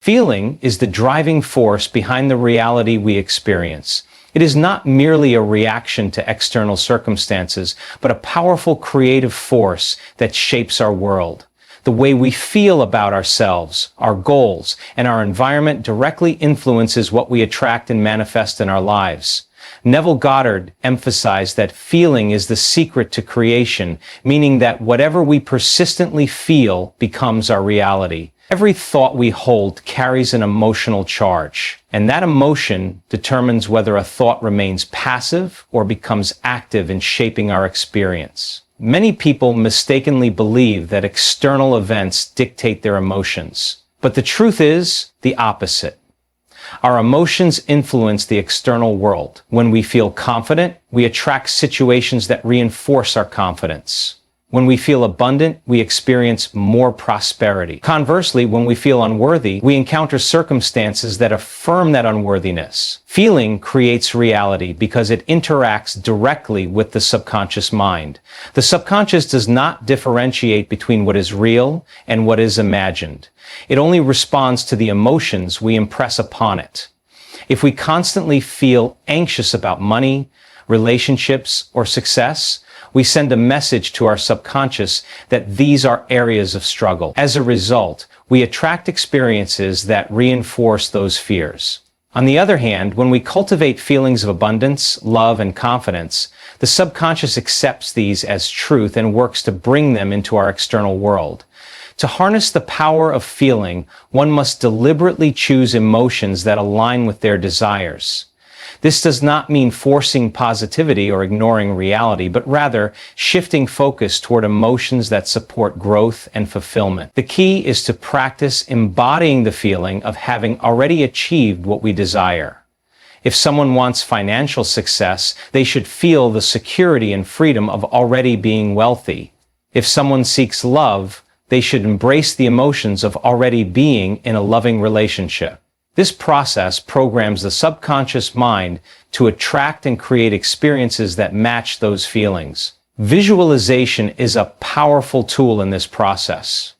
Feeling is the driving force behind the reality we experience. It is not merely a reaction to external circumstances, but a powerful creative force that shapes our world. The way we feel about ourselves, our goals, and our environment directly influences what we attract and manifest in our lives. Neville Goddard emphasized that feeling is the secret to creation, meaning that whatever we persistently feel becomes our reality. Every thought we hold carries an emotional charge, and that emotion determines whether a thought remains passive or becomes active in shaping our experience. Many people mistakenly believe that external events dictate their emotions, but the truth is the opposite. Our emotions influence the external world. When we feel confident, we attract situations that reinforce our confidence. When we feel abundant, we experience more prosperity. Conversely, when we feel unworthy, we encounter circumstances that affirm that unworthiness. Feeling creates reality because it interacts directly with the subconscious mind. The subconscious does not differentiate between what is real and what is imagined. It only responds to the emotions we impress upon it. If we constantly feel anxious about money, relationships, or success, we send a message to our subconscious that these are areas of struggle. As a result, we attract experiences that reinforce those fears. On the other hand, when we cultivate feelings of abundance, love, and confidence, the subconscious accepts these as truth and works to bring them into our external world. To harness the power of feeling, one must deliberately choose emotions that align with their desires. This does not mean forcing positivity or ignoring reality, but rather shifting focus toward emotions that support growth and fulfillment. The key is to practice embodying the feeling of having already achieved what we desire. If someone wants financial success, they should feel the security and freedom of already being wealthy. If someone seeks love, they should embrace the emotions of already being in a loving relationship. This process programs the subconscious mind to attract and create experiences that match those feelings. Visualization is a powerful tool in this process.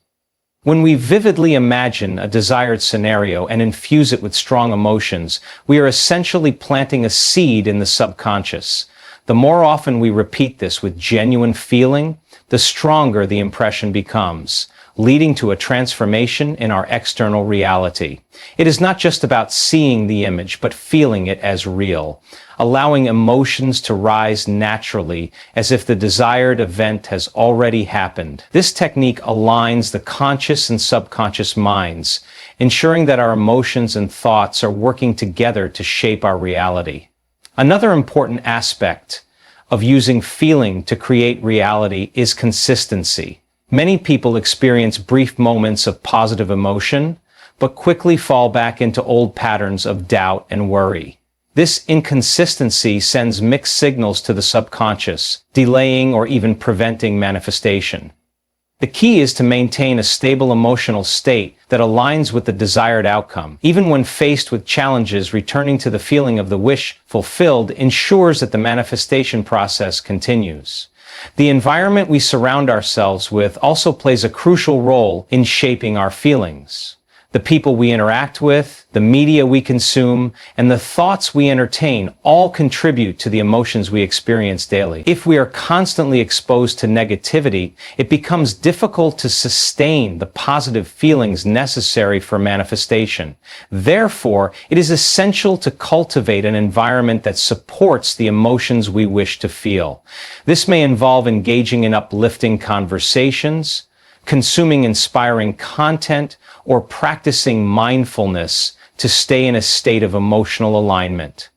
When we vividly imagine a desired scenario and infuse it with strong emotions, we are essentially planting a seed in the subconscious. The more often we repeat this with genuine feeling, the stronger the impression becomes, leading to a transformation in our external reality. It is not just about seeing the image, but feeling it as real, allowing emotions to rise naturally as if the desired event has already happened. This technique aligns the conscious and subconscious minds, ensuring that our emotions and thoughts are working together to shape our reality. Another important aspect of using feeling to create reality is consistency. Many people experience brief moments of positive emotion, but quickly fall back into old patterns of doubt and worry. This inconsistency sends mixed signals to the subconscious, delaying or even preventing manifestation. The key is to maintain a stable emotional state that aligns with the desired outcome. Even when faced with challenges, returning to the feeling of the wish fulfilled ensures that the manifestation process continues. The environment we surround ourselves with also plays a crucial role in shaping our feelings. The people we interact with, the media we consume, and the thoughts we entertain all contribute to the emotions we experience daily. If we are constantly exposed to negativity, it becomes difficult to sustain the positive feelings necessary for manifestation. Therefore, it is essential to cultivate an environment that supports the emotions we wish to feel. This may involve engaging in uplifting conversations, consuming inspiring content, or practicing mindfulness to stay in a state of emotional alignment.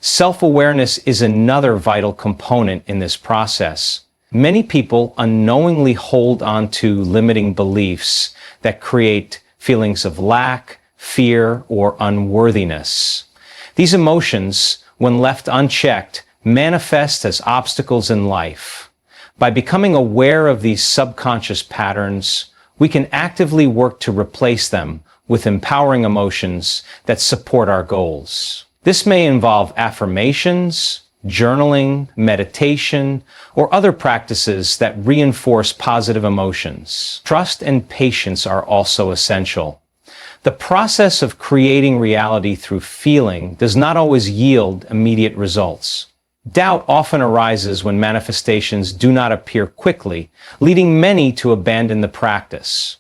Self-awareness is another vital component in this process. Many people unknowingly hold on to limiting beliefs that create feelings of lack, fear, or unworthiness. These emotions, when left unchecked, manifest as obstacles in life. By becoming aware of these subconscious patterns, we can actively work to replace them with empowering emotions that support our goals. This may involve affirmations, journaling, meditation, or other practices that reinforce positive emotions. Trust and patience are also essential. The process of creating reality through feeling does not always yield immediate results. Doubt often arises when manifestations do not appear quickly, leading many to abandon the practice.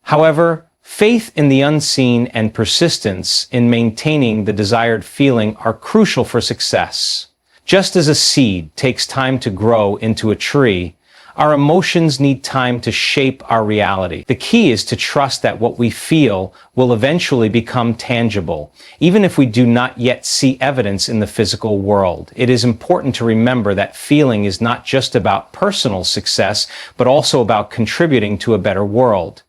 However, faith in the unseen and persistence in maintaining the desired feeling are crucial for success. Just as a seed takes time to grow into a tree, our emotions need time to shape our reality. The key is to trust that what we feel will eventually become tangible, even if we do not yet see evidence in the physical world. It is important to remember that feeling is not just about personal success, but also about contributing to a better world.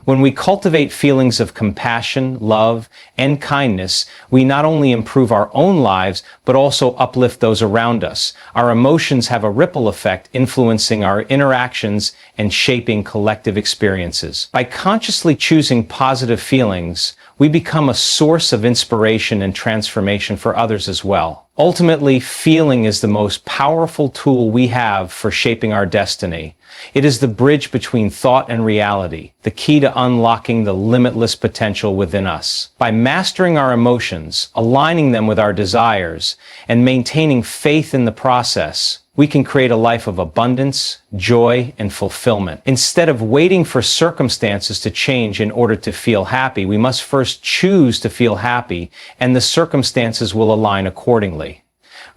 When we cultivate feelings of compassion, love, and kindness, we not only improve our own lives, but also uplift those around us. Our emotions have a ripple effect influencing our interactions and shaping collective experiences. By consciously choosing positive feelings, we become a source of inspiration and transformation for others as well. Ultimately, feeling is the most powerful tool we have for shaping our destiny. It is the bridge between thought and reality, the key to unlocking the limitless potential within us. By mastering our emotions, aligning them with our desires, and maintaining faith in the process, we can create a life of abundance, joy, and fulfillment. Instead of waiting for circumstances to change in order to feel happy, we must first choose to feel happy, and the circumstances will align accordingly.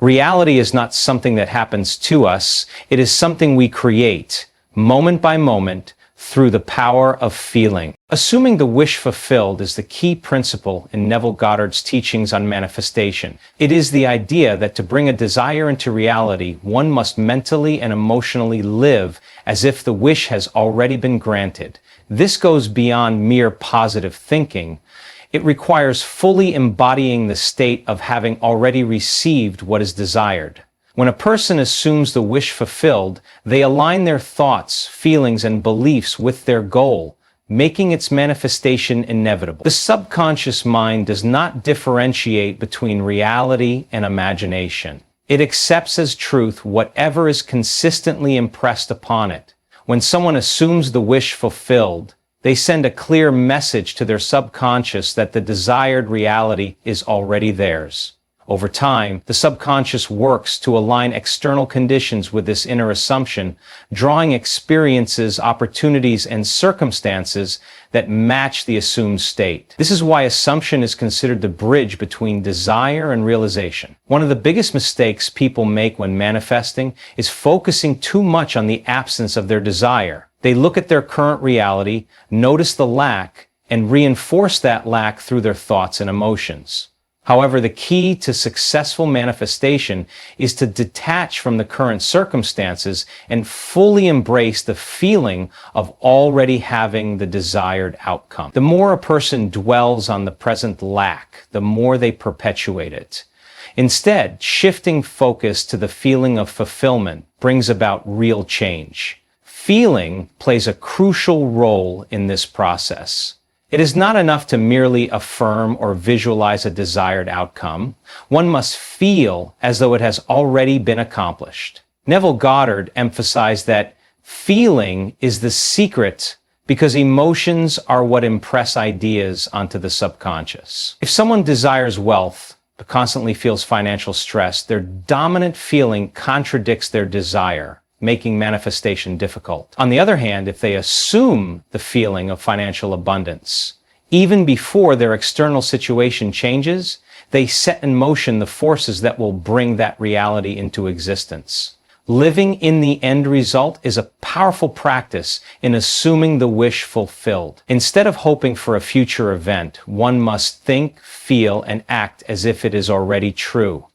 Reality is not something that happens to us, it is something we create, moment by moment, through the power of feeling. Assuming the wish fulfilled is the key principle in Neville Goddard's teachings on manifestation. It is the idea that to bring a desire into reality, one must mentally and emotionally live as if the wish has already been granted. This goes beyond mere positive thinking. It requires fully embodying the state of having already received what is desired. When a person assumes the wish fulfilled, they align their thoughts, feelings, and beliefs with their goal, making its manifestation inevitable. The subconscious mind does not differentiate between reality and imagination. It accepts as truth whatever is consistently impressed upon it. When someone assumes the wish fulfilled, they send a clear message to their subconscious that the desired reality is already theirs. Over time, the subconscious works to align external conditions with this inner assumption, drawing experiences, opportunities, and circumstances that match the assumed state. This is why assumption is considered the bridge between desire and realization. One of the biggest mistakes people make when manifesting is focusing too much on the absence of their desire. They look at their current reality, notice the lack, and reinforce that lack through their thoughts and emotions. However, the key to successful manifestation is to detach from the current circumstances and fully embrace the feeling of already having the desired outcome. The more a person dwells on the present lack, the more they perpetuate it. Instead, shifting focus to the feeling of fulfillment brings about real change. Feeling plays a crucial role in this process. It is not enough to merely affirm or visualize a desired outcome. One must feel as though it has already been accomplished. Neville Goddard emphasized that feeling is the secret because emotions are what impress ideas onto the subconscious. If someone desires wealth but constantly feels financial stress, their dominant feeling contradicts their desire, making manifestation difficult. On the other hand, if they assume the feeling of financial abundance, even before their external situation changes, they set in motion the forces that will bring that reality into existence. Living in the end result is a powerful practice in assuming the wish fulfilled. Instead of hoping for a future event, one must think, feel, and act as if it is already true.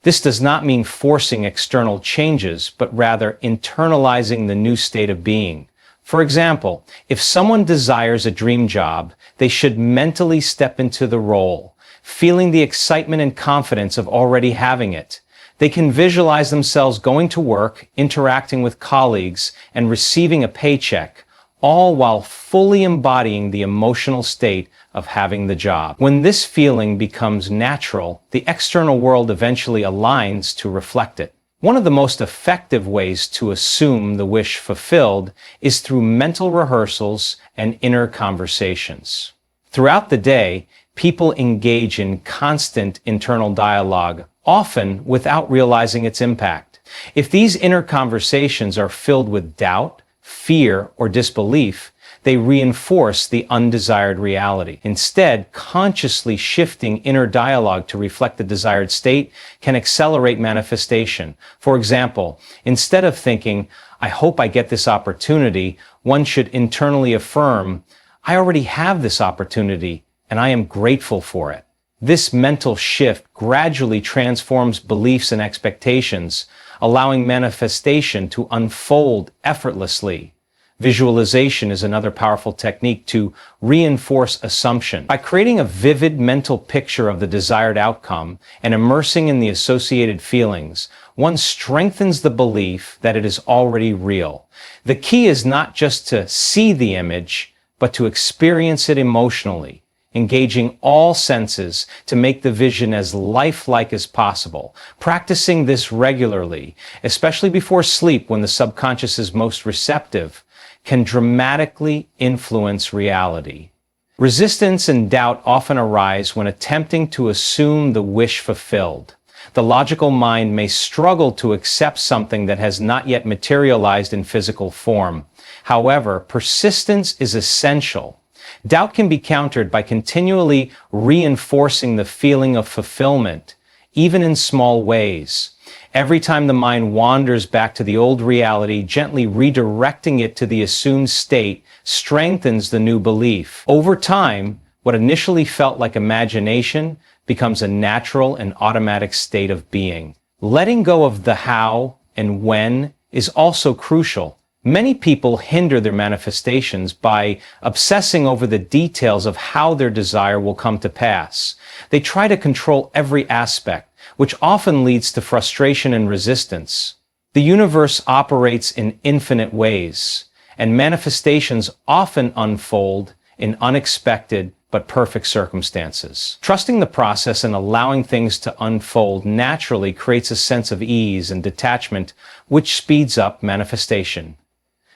This does not mean forcing external changes, but rather internalizing the new state of being. For example, if someone desires a dream job, they should mentally step into the role, feeling the excitement and confidence of already having it. They can visualize themselves going to work, interacting with colleagues, and receiving a paycheck, all while fully embodying the emotional state of having the job. When this feeling becomes natural, the external world eventually aligns to reflect it. One of the most effective ways to assume the wish fulfilled is through mental rehearsals and inner conversations. Throughout the day, people engage in constant internal dialogue, often without realizing its impact. If these inner conversations are filled with doubt, fear, or disbelief, they reinforce the undesired reality. Instead, consciously shifting inner dialogue to reflect the desired state can accelerate manifestation. For example, instead of thinking, "I hope I get this opportunity," one should internally affirm, "I already have this opportunity, and I am grateful for it." This mental shift gradually transforms beliefs and expectations, allowing manifestation to unfold effortlessly. Visualization is another powerful technique to reinforce assumption. By creating a vivid mental picture of the desired outcome and immersing in the associated feelings, one strengthens the belief that it is already real. The key is not just to see the image, but to experience it emotionally, engaging all senses to make the vision as lifelike as possible. Practicing this regularly, especially before sleep when the subconscious is most receptive, can dramatically influence reality. Resistance and doubt often arise when attempting to assume the wish fulfilled. The logical mind may struggle to accept something that has not yet materialized in physical form. However, persistence is essential. Doubt can be countered by continually reinforcing the feeling of fulfillment, even in small ways. Every time the mind wanders back to the old reality, gently redirecting it to the assumed state strengthens the new belief. Over time, what initially felt like imagination becomes a natural and automatic state of being. Letting go of the how and when is also crucial. Many people hinder their manifestations by obsessing over the details of how their desire will come to pass. They try to control every aspect, which often leads to frustration and resistance. The universe operates in infinite ways, and manifestations often unfold in unexpected but perfect circumstances. Trusting the process and allowing things to unfold naturally creates a sense of ease and detachment, which speeds up manifestation.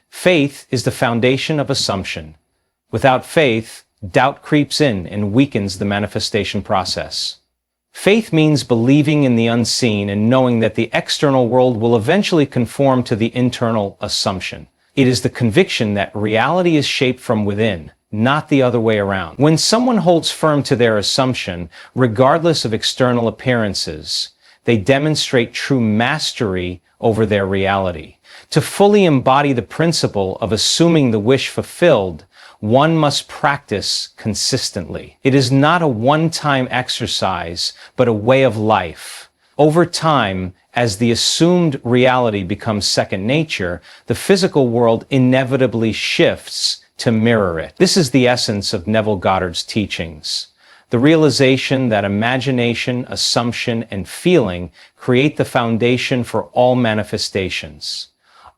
Faith is the foundation of assumption. Without faith, doubt creeps in and weakens the manifestation process. Faith means believing in the unseen and knowing that the external world will eventually conform to the internal assumption. It is the conviction that reality is shaped from within, not the other way around. When someone holds firm to their assumption, regardless of external appearances, they demonstrate true mastery over their reality. To fully embody the principle of assuming the wish fulfilled, one must practice consistently. It is not a one-time exercise, but a way of life. Over time, as the assumed reality becomes second nature, the physical world inevitably shifts to mirror it. This is the essence of Neville Goddard's teachings. The realization that imagination, assumption, and feeling create the foundation for all manifestations.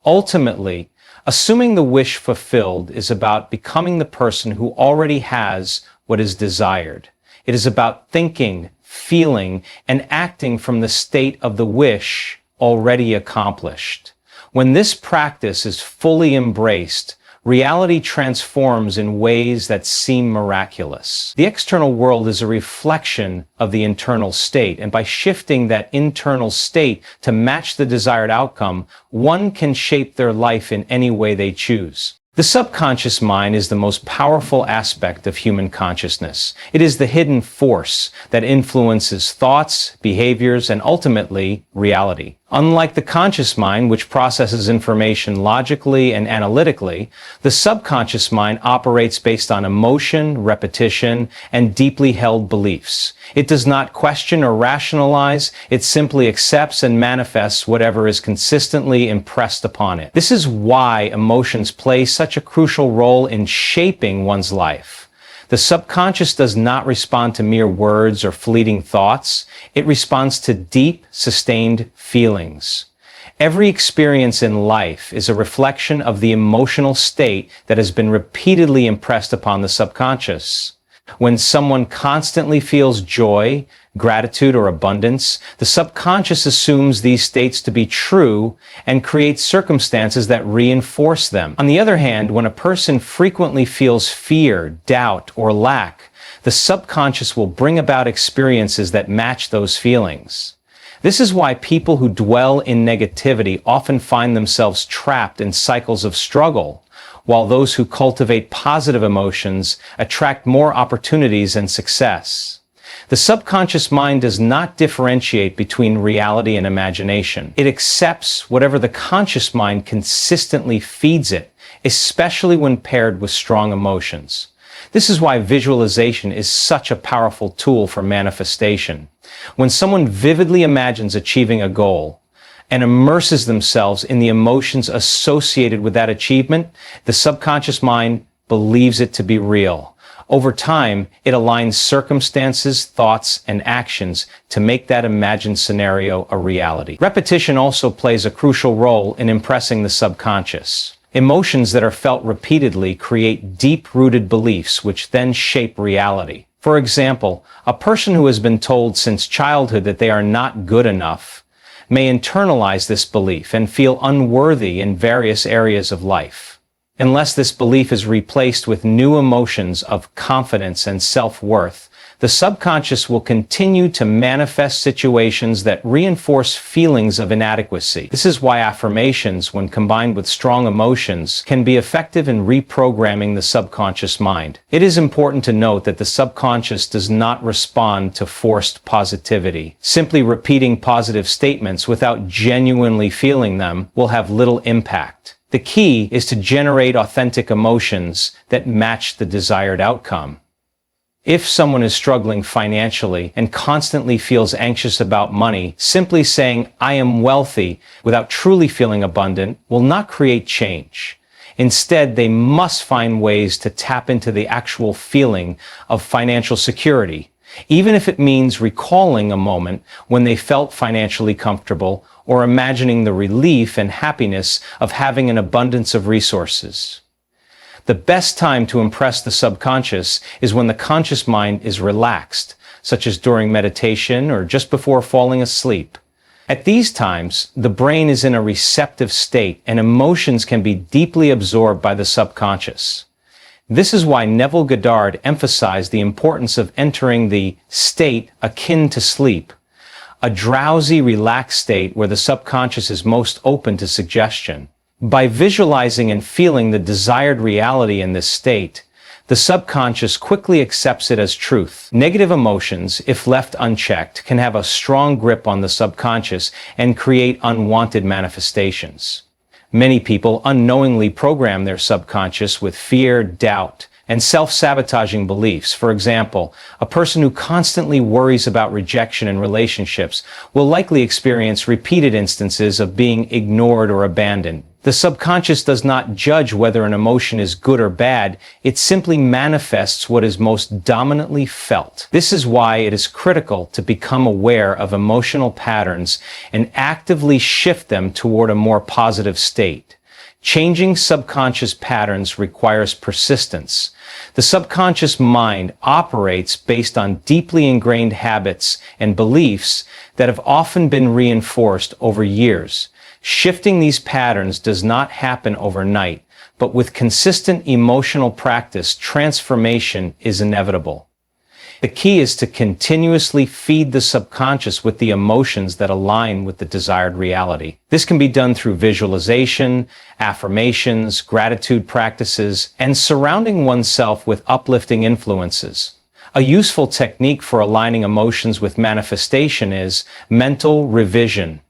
Ultimately, assuming the wish fulfilled is about becoming the person who already has what is desired. It is about thinking, feeling, and acting from the state of the wish already accomplished. When this practice is fully embraced, reality transforms in ways that seem miraculous. The external world is a reflection of the internal state, and by shifting that internal state to match the desired outcome, one can shape their life in any way they choose. The subconscious mind is the most powerful aspect of human consciousness. It is the hidden force that influences thoughts, behaviors, and ultimately, reality. Unlike the conscious mind, which processes information logically and analytically, the subconscious mind operates based on emotion, repetition, and deeply held beliefs. It does not question or rationalize, it simply accepts and manifests whatever is consistently impressed upon it. This is why emotions play such a crucial role in shaping one's life. The subconscious does not respond to mere words or fleeting thoughts. It responds to deep, sustained feelings. Every experience in life is a reflection of the emotional state that has been repeatedly impressed upon the subconscious. When someone constantly feels joy, gratitude, or abundance, the subconscious assumes these states to be true and creates circumstances that reinforce them. On the other hand, when a person frequently feels fear, doubt, or lack, the subconscious will bring about experiences that match those feelings. This is why people who dwell in negativity often find themselves trapped in cycles of struggle, while those who cultivate positive emotions attract more opportunities and success. The subconscious mind does not differentiate between reality and imagination. It accepts whatever the conscious mind consistently feeds it, especially when paired with strong emotions. This is why visualization is such a powerful tool for manifestation. When someone vividly imagines achieving a goal and immerses themselves in the emotions associated with that achievement, the subconscious mind believes it to be real. Over time, it aligns circumstances, thoughts, and actions to make that imagined scenario a reality. Repetition also plays a crucial role in impressing the subconscious. Emotions that are felt repeatedly create deep-rooted beliefs which then shape reality. For example, a person who has been told since childhood that they are not good enough may internalize this belief and feel unworthy in various areas of life. Unless this belief is replaced with new emotions of confidence and self-worth, the subconscious will continue to manifest situations that reinforce feelings of inadequacy. This is why affirmations, when combined with strong emotions, can be effective in reprogramming the subconscious mind. It is important to note that the subconscious does not respond to forced positivity. Simply repeating positive statements without genuinely feeling them will have little impact. The key is to generate authentic emotions that match the desired outcome. If someone is struggling financially and constantly feels anxious about money, simply saying, "I am wealthy," without truly feeling abundant will not create change. Instead, they must find ways to tap into the actual feeling of financial security, even if it means recalling a moment when they felt financially comfortable or imagining the relief and happiness of having an abundance of resources. The best time to impress the subconscious is when the conscious mind is relaxed, such as during meditation or just before falling asleep. At these times, the brain is in a receptive state and emotions can be deeply absorbed by the subconscious. This is why Neville Goddard emphasized the importance of entering the state akin to sleep, a drowsy, relaxed state where the subconscious is most open to suggestion. By visualizing and feeling the desired reality in this state, the subconscious quickly accepts it as truth. Negative emotions, if left unchecked, can have a strong grip on the subconscious and create unwanted manifestations. Many people unknowingly program their subconscious with fear, doubt, and self-sabotaging beliefs. For example, a person who constantly worries about rejection in relationships will likely experience repeated instances of being ignored or abandoned. The subconscious does not judge whether an emotion is good or bad, it simply manifests what is most dominantly felt. This is why it is critical to become aware of emotional patterns and actively shift them toward a more positive state. Changing subconscious patterns requires persistence. The subconscious mind operates based on deeply ingrained habits and beliefs that have often been reinforced over years. Shifting these patterns does not happen overnight, but with consistent emotional practice, transformation is inevitable. The key is to continuously feed the subconscious with the emotions that align with the desired reality. This can be done through visualization, affirmations, gratitude practices, and surrounding oneself with uplifting influences. A useful technique for aligning emotions with manifestation is mental revision.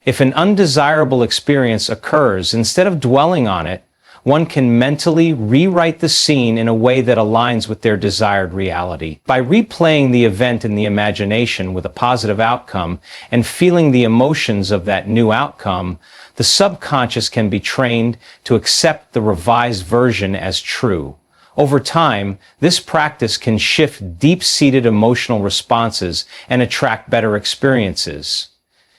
If an undesirable experience occurs, instead of dwelling on it, one can mentally rewrite the scene in a way that aligns with their desired reality. By replaying the event in the imagination with a positive outcome and feeling the emotions of that new outcome, the subconscious can be trained to accept the revised version as true. Over time, this practice can shift deep-seated emotional responses and attract better experiences.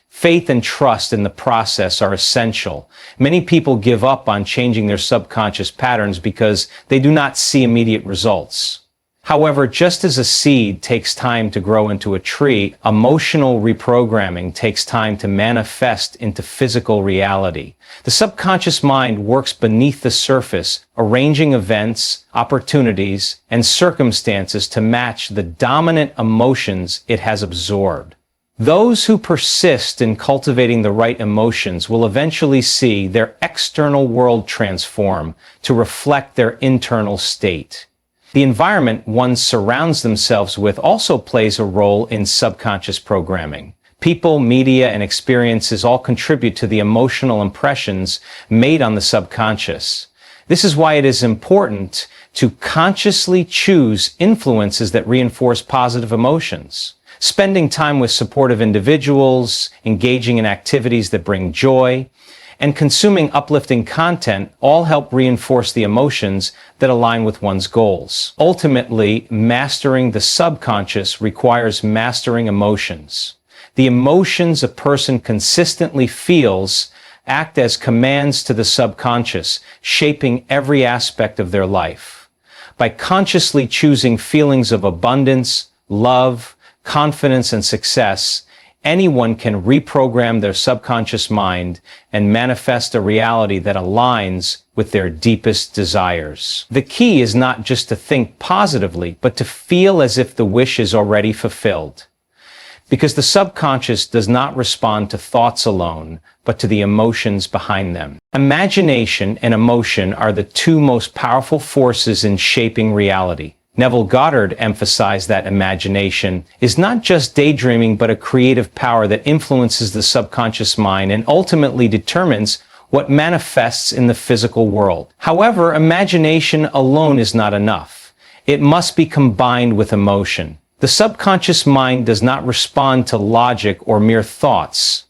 Faith and trust in the process are essential. Many people give up on changing their subconscious patterns because they do not see immediate results. However, just as a seed takes time to grow into a tree, emotional reprogramming takes time to manifest into physical reality. The subconscious mind works beneath the surface, arranging events, opportunities, and circumstances to match the dominant emotions it has absorbed. Those who persist in cultivating the right emotions will eventually see their external world transform to reflect their internal state. The environment one surrounds themselves with also plays a role in subconscious programming. People, media, and experiences all contribute to the emotional impressions made on the subconscious. This is why it is important to consciously choose influences that reinforce positive emotions. Spending time with supportive individuals, engaging in activities that bring joy, and consuming uplifting content all help reinforce the emotions that align with one's goals. Ultimately, mastering the subconscious requires mastering emotions. The emotions a person consistently feels act as commands to the subconscious, shaping every aspect of their life. By consciously choosing feelings of abundance, love, confidence, and success, anyone can reprogram their subconscious mind and manifest a reality that aligns with their deepest desires. The key is not just to think positively, but to feel as if the wish is already fulfilled. Because the subconscious does not respond to thoughts alone, but to the emotions behind them. Imagination and emotion are the two most powerful forces in shaping reality. Neville Goddard emphasized that imagination is not just daydreaming, but a creative power that influences the subconscious mind and ultimately determines what manifests in the physical world. However, imagination alone is not enough. It must be combined with emotion. The subconscious mind does not respond to logic or mere thoughts.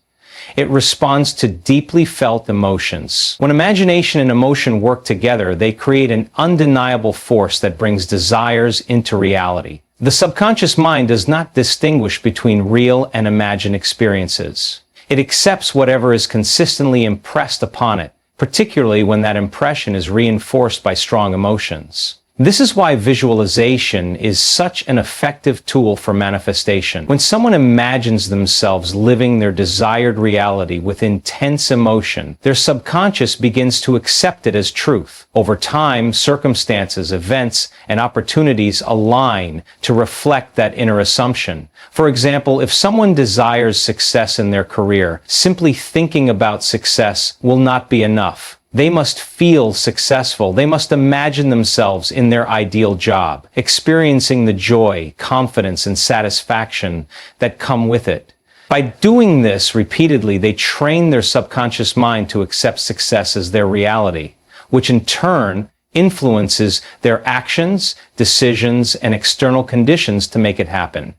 It responds to deeply felt emotions. When imagination and emotion work together, they create an undeniable force that brings desires into reality. The subconscious mind does not distinguish between real and imagined experiences. It accepts whatever is consistently impressed upon it, particularly when that impression is reinforced by strong emotions. This is why visualization is such an effective tool for manifestation. When someone imagines themselves living their desired reality with intense emotion, their subconscious begins to accept it as truth. Over time, circumstances, events, and opportunities align to reflect that inner assumption. For example, if someone desires success in their career, simply thinking about success will not be enough. They must feel successful. They must imagine themselves in their ideal job, experiencing the joy, confidence, and satisfaction that come with it. By doing this repeatedly, they train their subconscious mind to accept success as their reality, which in turn influences their actions, decisions, and external conditions to make it happen.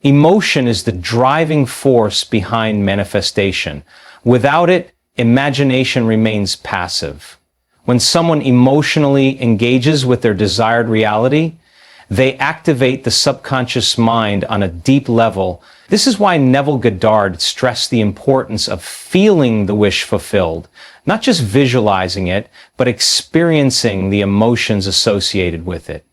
Emotion is the driving force behind manifestation. Without it, imagination remains passive. When someone emotionally engages with their desired reality, they activate the subconscious mind on a deep level. This is why Neville Goddard stressed the importance of feeling the wish fulfilled, not just visualizing it, but experiencing the emotions associated with it.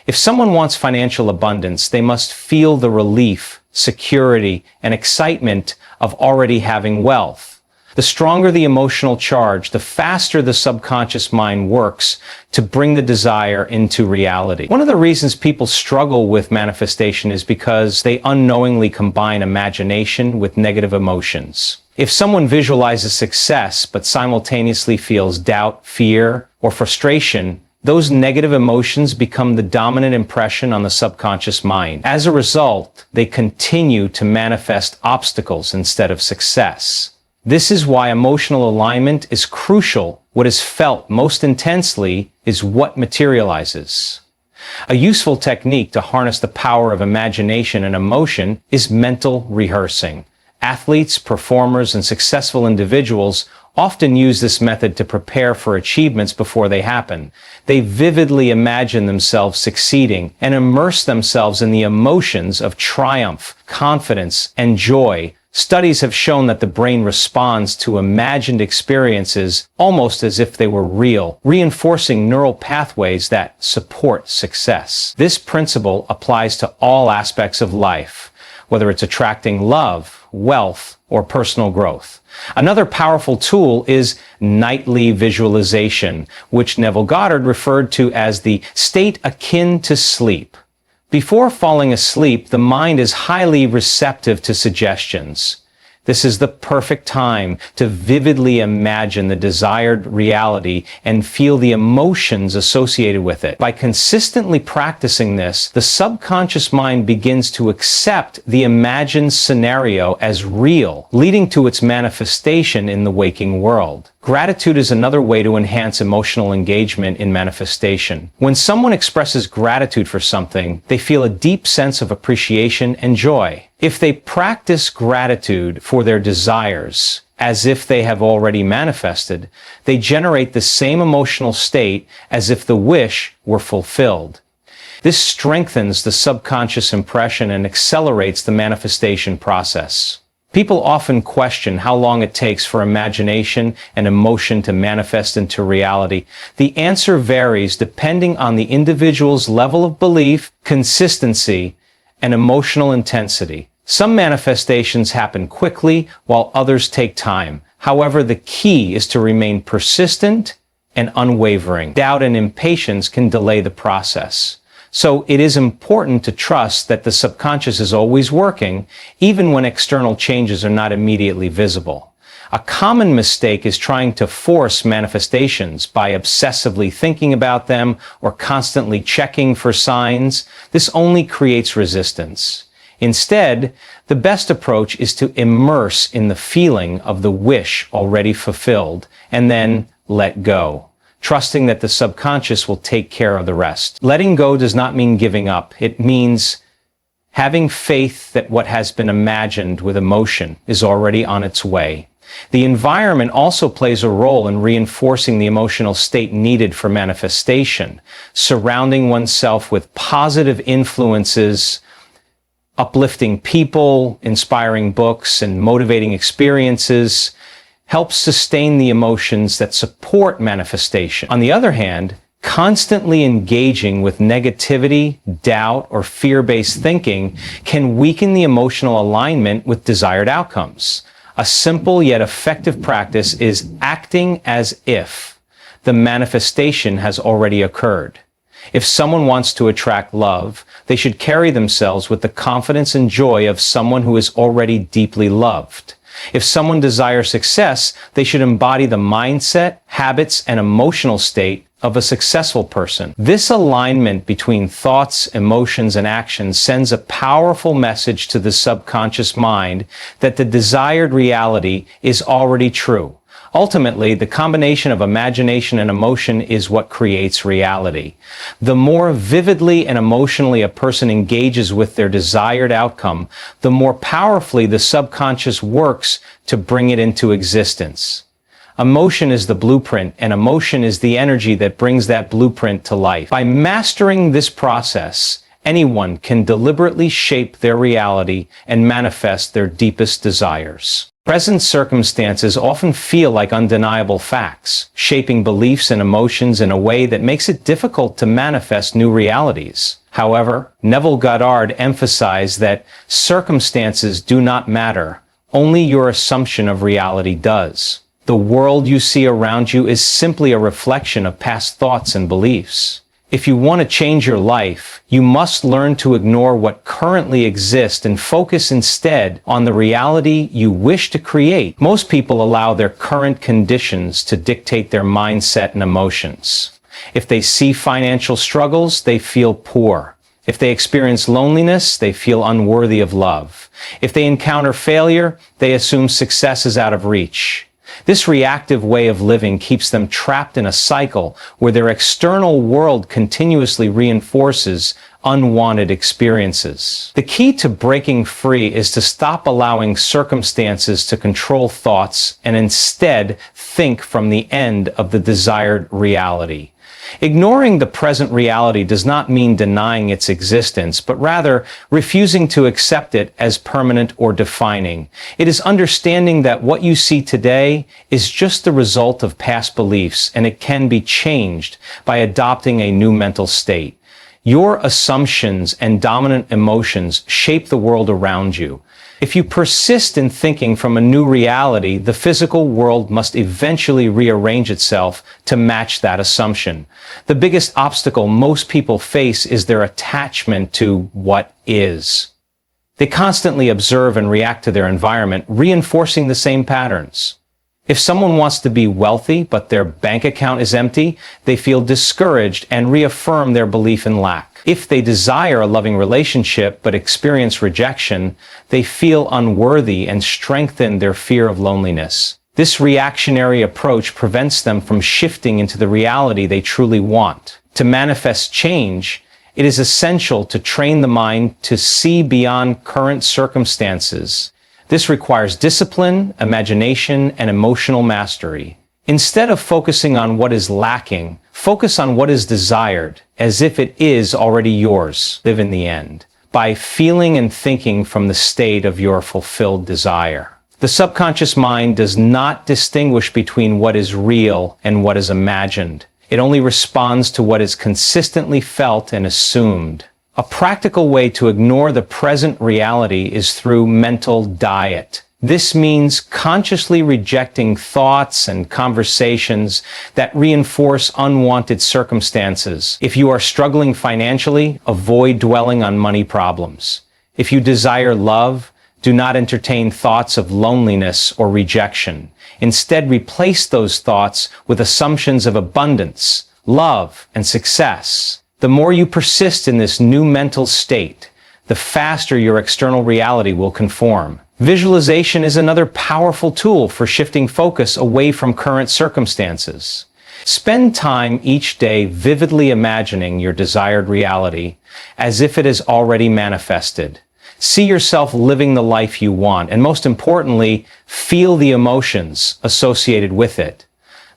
If someone wants financial abundance, they must feel the relief, security, and excitement of already having wealth. The stronger the emotional charge, the faster the subconscious mind works to bring the desire into reality. One of the reasons people struggle with manifestation is because they unknowingly combine imagination with negative emotions. If someone visualizes success but simultaneously feels doubt, fear, or frustration, those negative emotions become the dominant impression on the subconscious mind. As a result, they continue to manifest obstacles instead of success. This is why emotional alignment is crucial. What is felt most intensely is what materializes. A useful technique to harness the power of imagination and emotion is mental rehearsing. Athletes, performers, and successful individuals often use this method to prepare for achievements before they happen. They vividly imagine themselves succeeding and immerse themselves in the emotions of triumph, confidence, and joy Studies have shown that the brain responds to imagined experiences almost as if they were real, reinforcing neural pathways that support success. This principle applies to all aspects of life, whether it's attracting love, wealth, or personal growth. Another powerful tool is nightly visualization, which Neville Goddard referred to as the state akin to sleep. Before falling asleep, the mind is highly receptive to suggestions. This is the perfect time to vividly imagine the desired reality and feel the emotions associated with it. By consistently practicing this, the subconscious mind begins to accept the imagined scenario as real, leading to its manifestation in the waking world. Gratitude is another way to enhance emotional engagement in manifestation. When someone expresses gratitude for something, they feel a deep sense of appreciation and joy. If they practice gratitude for their desires, as if they have already manifested, they generate the same emotional state as if the wish were fulfilled. This strengthens the subconscious impression and accelerates the manifestation process. People often question how long it takes for imagination and emotion to manifest into reality. The answer varies depending on the individual's level of belief, consistency, and emotional intensity. Some manifestations happen quickly, while others take time. However, the key is to remain persistent and unwavering. Doubt and impatience can delay the process. So it is important to trust that the subconscious is always working, even when external changes are not immediately visible. A common mistake is trying to force manifestations by obsessively thinking about them or constantly checking for signs. This only creates resistance. Instead, the best approach is to immerse in the feeling of the wish already fulfilled and then let go, trusting that the subconscious will take care of the rest. Letting go does not mean giving up. It means having faith that what has been imagined with emotion is already on its way. The environment also plays a role in reinforcing the emotional state needed for manifestation. Surrounding oneself with positive influences, uplifting people, inspiring books, and motivating experiences helps sustain the emotions that support manifestation. On the other hand, constantly engaging with negativity, doubt, or fear-based thinking can weaken the emotional alignment with desired outcomes. A simple yet effective practice is acting as if the manifestation has already occurred. If someone wants to attract love, they should carry themselves with the confidence and joy of someone who is already deeply loved. If someone desires success, they should embody the mindset, habits, and emotional state of a successful person. This alignment between thoughts, emotions, and actions sends a powerful message to the subconscious mind that the desired reality is already true. Ultimately, the combination of imagination and emotion is what creates reality. The more vividly and emotionally a person engages with their desired outcome, the more powerfully the subconscious works to bring it into existence. Emotion is the blueprint, and emotion is the energy that brings that blueprint to life. By mastering this process, anyone can deliberately shape their reality and manifest their deepest desires. Present circumstances often feel like undeniable facts, shaping beliefs and emotions in a way that makes it difficult to manifest new realities. However, Neville Goddard emphasized that circumstances do not matter, only your assumption of reality does. The world you see around you is simply a reflection of past thoughts and beliefs. If you want to change your life, you must learn to ignore what currently exists and focus instead on the reality you wish to create. Most people allow their current conditions to dictate their mindset and emotions. If they see financial struggles, they feel poor. If they experience loneliness, they feel unworthy of love. If they encounter failure, they assume success is out of reach. This reactive way of living keeps them trapped in a cycle where their external world continuously reinforces unwanted experiences. The key to breaking free is to stop allowing circumstances to control thoughts and instead think from the end of the desired reality. Ignoring the present reality does not mean denying its existence, but rather refusing to accept it as permanent or defining. It is understanding that what you see today is just the result of past beliefs, and it can be changed by adopting a new mental state. Your assumptions and dominant emotions shape the world around you. If you persist in thinking from a new reality, the physical world must eventually rearrange itself to match that assumption. The biggest obstacle most people face is their attachment to what is. They constantly observe and react to their environment, reinforcing the same patterns. If someone wants to be wealthy, but their bank account is empty, they feel discouraged and reaffirm their belief in lack. If they desire a loving relationship, but experience rejection, they feel unworthy and strengthen their fear of loneliness. This reactionary approach prevents them from shifting into the reality they truly want. To manifest change, it is essential to train the mind to see beyond current circumstances. This requires discipline, imagination, and emotional mastery. Instead of focusing on what is lacking, focus on what is desired, as if it is already yours. Live in the end, by feeling and thinking from the state of your fulfilled desire. The subconscious mind does not distinguish between what is real and what is imagined. It only responds to what is consistently felt and assumed. A practical way to ignore the present reality is through mental diet. This means consciously rejecting thoughts and conversations that reinforce unwanted circumstances. If you are struggling financially, avoid dwelling on money problems. If you desire love, do not entertain thoughts of loneliness or rejection. Instead, replace those thoughts with assumptions of abundance, love, and success. The more you persist in this new mental state, the faster your external reality will conform. Visualization is another powerful tool for shifting focus away from current circumstances. Spend time each day vividly imagining your desired reality as if it is already manifested. See yourself living the life you want, and most importantly, feel the emotions associated with it.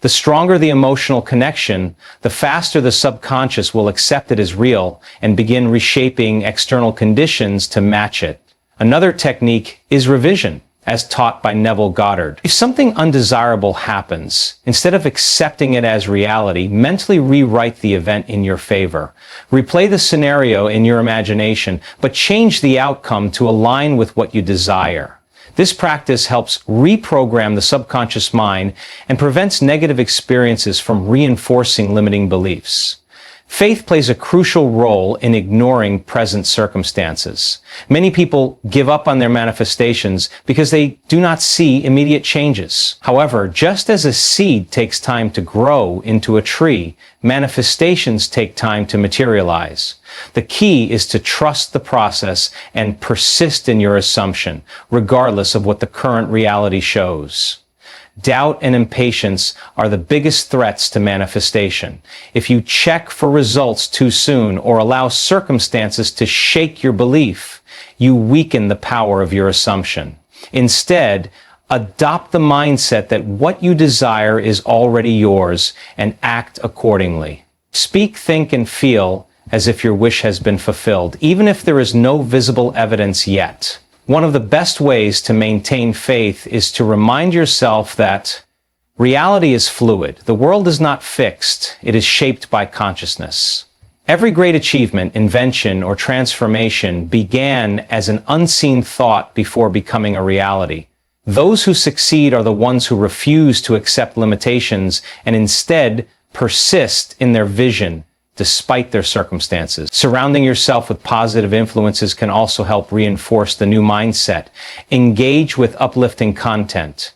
The stronger the emotional connection, the faster the subconscious will accept it as real and begin reshaping external conditions to match it. Another technique is revision, as taught by Neville Goddard. If something undesirable happens, instead of accepting it as reality, mentally rewrite the event in your favor. Replay the scenario in your imagination, but change the outcome to align with what you desire. This practice helps reprogram the subconscious mind and prevents negative experiences from reinforcing limiting beliefs. Faith plays a crucial role in ignoring present circumstances. Many people give up on their manifestations because they do not see immediate changes. However, just as a seed takes time to grow into a tree, manifestations take time to materialize. The key is to trust the process and persist in your assumption, regardless of what the current reality shows. Doubt and impatience are the biggest threats to manifestation. If you check for results too soon or allow circumstances to shake your belief, you weaken the power of your assumption. Instead, adopt the mindset that what you desire is already yours and act accordingly. Speak, think, and feel as if your wish has been fulfilled, even if there is no visible evidence yet. One of the best ways to maintain faith is to remind yourself that reality is fluid. The world is not fixed. It is shaped by consciousness. Every great achievement, invention, or transformation began as an unseen thought before becoming a reality. Those who succeed are the ones who refuse to accept limitations and instead persist in their vision despite their circumstances. Surrounding yourself with positive influences can also help reinforce the new mindset. Engage with uplifting content.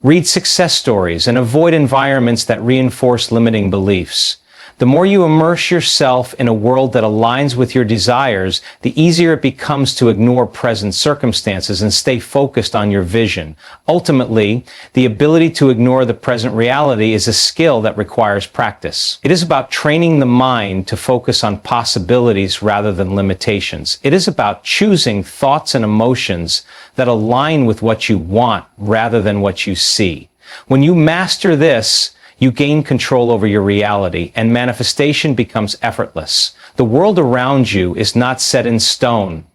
Read success stories and avoid environments that reinforce limiting beliefs. The more you immerse yourself in a world that aligns with your desires, the easier it becomes to ignore present circumstances and stay focused on your vision. Ultimately, the ability to ignore the present reality is a skill that requires practice. It is about training the mind to focus on possibilities rather than limitations. It is about choosing thoughts and emotions that align with what you want rather than what you see. When you master this, you gain control over your reality, and manifestation becomes effortless. The world around you is not set in stone.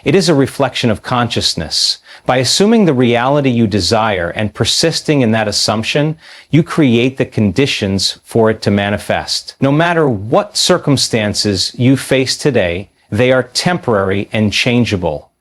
It is a reflection of consciousness. By assuming the reality you desire and persisting in that assumption, you create the conditions for it to manifest. No matter what circumstances you face today, they are temporary and changeable.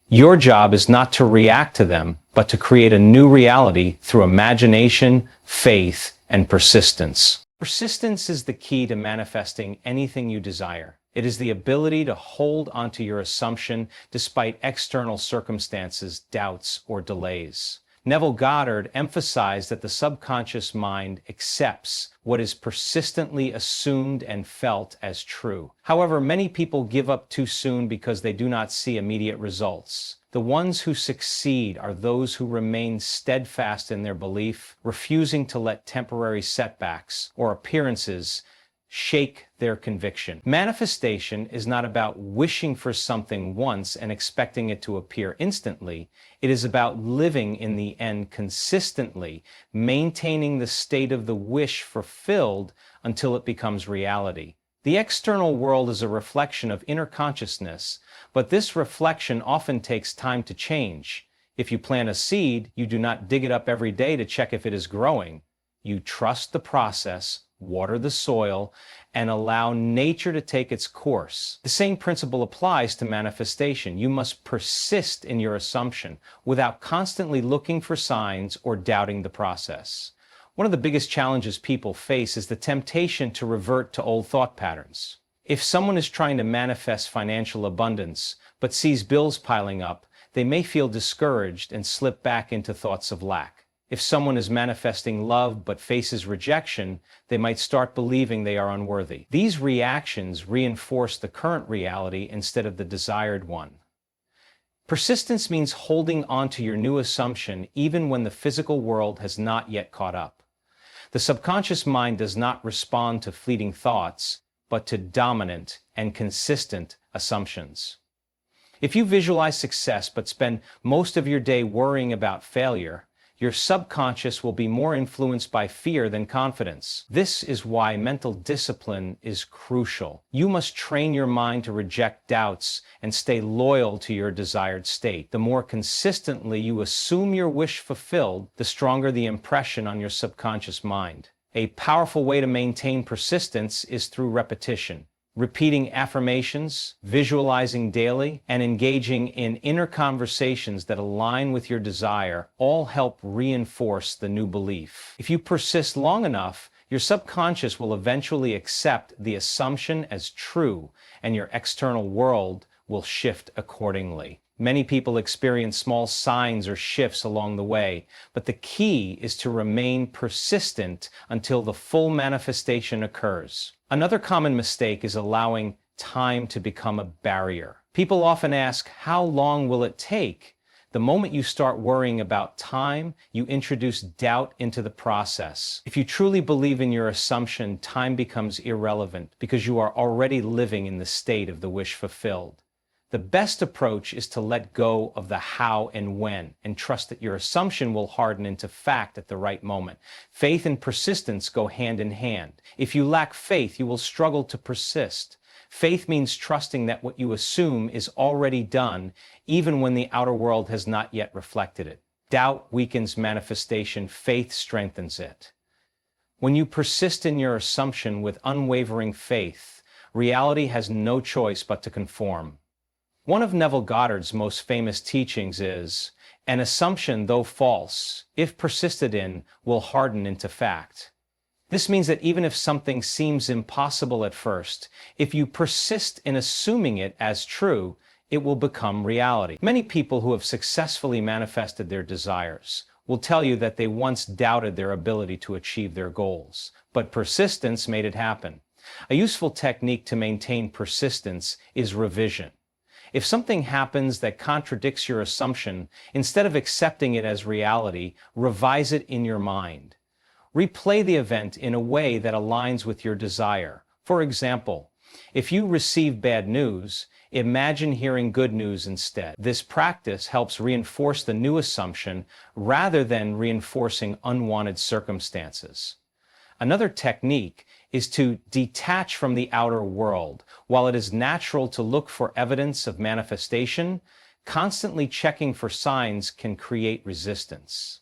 Your job is not to react to them, but to create a new reality through imagination, faith, and persistence. Persistence is the key to manifesting anything you desire. It is the ability to hold onto your assumption despite external circumstances, doubts, or delays. Neville Goddard emphasized that the subconscious mind accepts what is persistently assumed and felt as true. However, many people give up too soon because they do not see immediate results. The ones who succeed are those who remain steadfast in their belief, refusing to let temporary setbacks or appearances shake their conviction. Manifestation is not about wishing for something once and expecting it to appear instantly. It is about living in the end consistently, maintaining the state of the wish fulfilled until it becomes reality. The external world is a reflection of inner consciousness, but this reflection often takes time to change. If you plant a seed, you do not dig it up every day to check if it is growing. You trust the process, water the soil, and allow nature to take its course. The same principle applies to manifestation. You must persist in your assumption without constantly looking for signs or doubting the process. One of the biggest challenges people face is the temptation to revert to old thought patterns. If someone is trying to manifest financial abundance but sees bills piling up, they may feel discouraged and slip back into thoughts of lack. If someone is manifesting love but faces rejection, they might start believing they are unworthy. These reactions reinforce the current reality instead of the desired one. Persistence means holding on to your new assumption even when the physical world has not yet caught up. The subconscious mind does not respond to fleeting thoughts, but to dominant and consistent assumptions. If you visualize success but spend most of your day worrying about failure, your subconscious will be more influenced by fear than confidence. This is why mental discipline is crucial. You must train your mind to reject doubts and stay loyal to your desired state. The more consistently you assume your wish fulfilled, the stronger the impression on your subconscious mind. A powerful way to maintain persistence is through repetition. Repeating affirmations, visualizing daily, and engaging in inner conversations that align with your desire all help reinforce the new belief. If you persist long enough, your subconscious will eventually accept the assumption as true, and your external world will shift accordingly. Many people experience small signs or shifts along the way, but the key is to remain persistent until the full manifestation occurs. Another common mistake is allowing time to become a barrier. People often ask, how long will it take? The moment you start worrying about time, you introduce doubt into the process. If you truly believe in your assumption, time becomes irrelevant because you are already living in the state of the wish fulfilled. The best approach is to let go of the how and when and trust that your assumption will harden into fact at the right moment. Faith and persistence go hand in hand. If you lack faith, you will struggle to persist. Faith means trusting that what you assume is already done, even when the outer world has not yet reflected it. Doubt weakens manifestation, faith strengthens it. When you persist in your assumption with unwavering faith, reality has no choice but to conform. One of Neville Goddard's most famous teachings is, an assumption, though false, if persisted in, will harden into fact. This means that even if something seems impossible at first, if you persist in assuming it as true, it will become reality. Many people who have successfully manifested their desires will tell you that they once doubted their ability to achieve their goals, but persistence made it happen. A useful technique to maintain persistence is revision. If something happens that contradicts your assumption, instead of accepting it as reality, revise it in your mind. Replay the event in a way that aligns with your desire. For example, if you receive bad news, imagine hearing good news instead. This practice helps reinforce the new assumption rather than reinforcing unwanted circumstances. Another technique is to detach from the outer world. While it is natural to look for evidence of manifestation, constantly checking for signs can create resistance.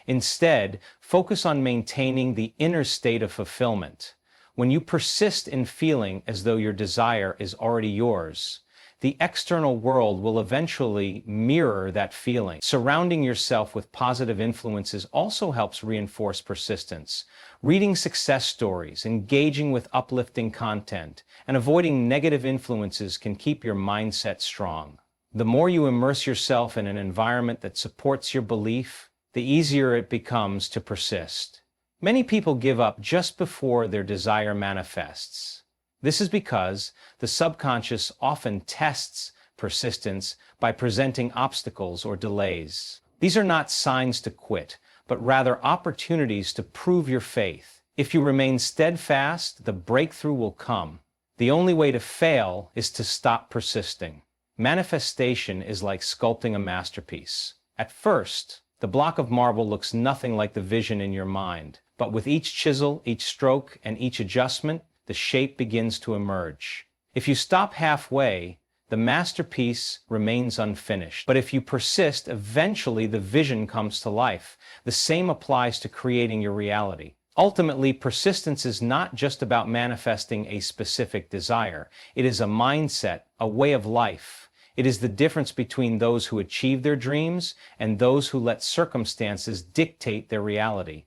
Instead, focus on maintaining the inner state of fulfillment. When you persist in feeling as though your desire is already yours, the external world will eventually mirror that feeling. Surrounding yourself with positive influences also helps reinforce persistence. Reading success stories, engaging with uplifting content, and avoiding negative influences can keep your mindset strong. The more you immerse yourself in an environment that supports your belief, the easier it becomes to persist. Many people give up just before their desire manifests. This is because the subconscious often tests persistence by presenting obstacles or delays. These are not signs to quit, but rather opportunities to prove your faith. If you remain steadfast, the breakthrough will come. The only way to fail is to stop persisting. Manifestation is like sculpting a masterpiece. At first, the block of marble looks nothing like the vision in your mind, but with each chisel, each stroke, and each adjustment, the shape begins to emerge. If you stop halfway, the masterpiece remains unfinished. But if you persist, eventually the vision comes to life. The same applies to creating your reality. Ultimately, persistence is not just about manifesting a specific desire. It is a mindset, a way of life. It is the difference between those who achieve their dreams and those who let circumstances dictate their reality.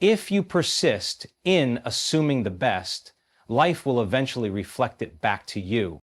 If you persist in assuming the best, life will eventually reflect it back to you.